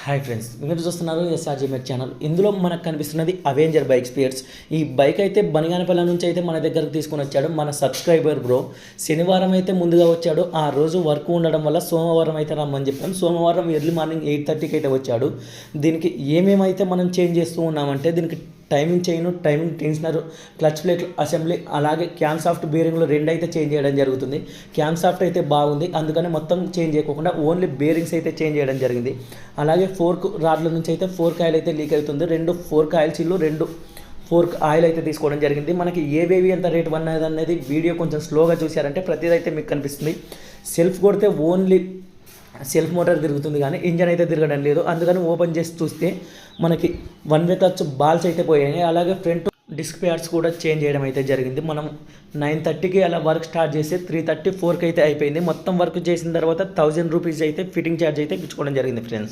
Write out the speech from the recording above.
Hi friends, మీరు చూస్తున్నారు ఎస్ఆర్జీమెట్ channel. ఇందులో మనకు కనిపిస్తున్నది అవెంజర్ బైక్ స్పియర్స్. ఈ బైక్ అయితే బనిగానపల్లి నుంచి అయితే మన దగ్గరకు తీసుకొని వచ్చాడు మన సబ్స్క్రైబర్ బ్రో. శనివారం అయితే ముందుగా వచ్చాడు. ఆ రోజు వర్క్ ఉండడం వల్ల సోమవారం అయితే రమ్మని చెప్పాం. సోమవారం ఎర్లీ మార్నింగ్ 8:30కి అయితే వచ్చాడు. దీనికి ఏమేమైతే మనం చేంజ్ చేస్తూ ఉన్నామంటే, దీనికి timing chain, timing tensioner, clutch plate assembly, అలాగే క్యామ్ సాఫ్ట్ బేరింగ్లు 2 అయితే చేంజ్ చేయడం జరుగుతుంది. క్యామ్ సాఫ్ట్ అయితే బాగుంది, అందుకని మొత్తం చేంజ్ చేయకుండా ఓన్లీ బేరింగ్స్ అయితే చేంజ్ చేయడం జరిగింది. అలాగే ఫోర్క్ రాడ్ల నుంచి అయితే ఫోర్క్ ఆయిల్ అయితే లీక్ అవుతుంది. 2 ఫోర్క్ ఆయిల్ చిల్లు, 2 ఫోర్క్ ఆయిల్ అయితే తీసుకోవడం జరిగింది. మనకి ఏవేవి ఎంత రేట్ అనేది వీడియో కొంచెం స్లోగా చూశారంటే ప్రతిదైతే మీకు కనిపిస్తుంది. సెల్ఫ్ కొడితే ఓన్లీ సెల్ఫ్ మోటార్ తిరుగుతుంది కానీ ఇంజన్ అయితే తిరగడం లేదు. అందుకని ఓపెన్ చేసి చూస్తే మనకి 1 వే క్లచ్ బాల్స్ అయితే పోయాయి. అలాగే ఫ్రంట్ డిస్క్ ప్యాడ్స్ కూడా చేంజ్ చేయడం అయితే జరిగింది. మనం 9:30కి అలా వర్క్ స్టార్ట్ చేస్తే 3:34కి అయితే అయిపోయింది. మొత్తం వర్క్ చేసిన తర్వాత 1000 రూపీస్ అయితే ఫిట్టింగ్ ఛార్జ్ అయితే ఇచ్చుకోవడం జరిగింది ఫ్రెండ్స్.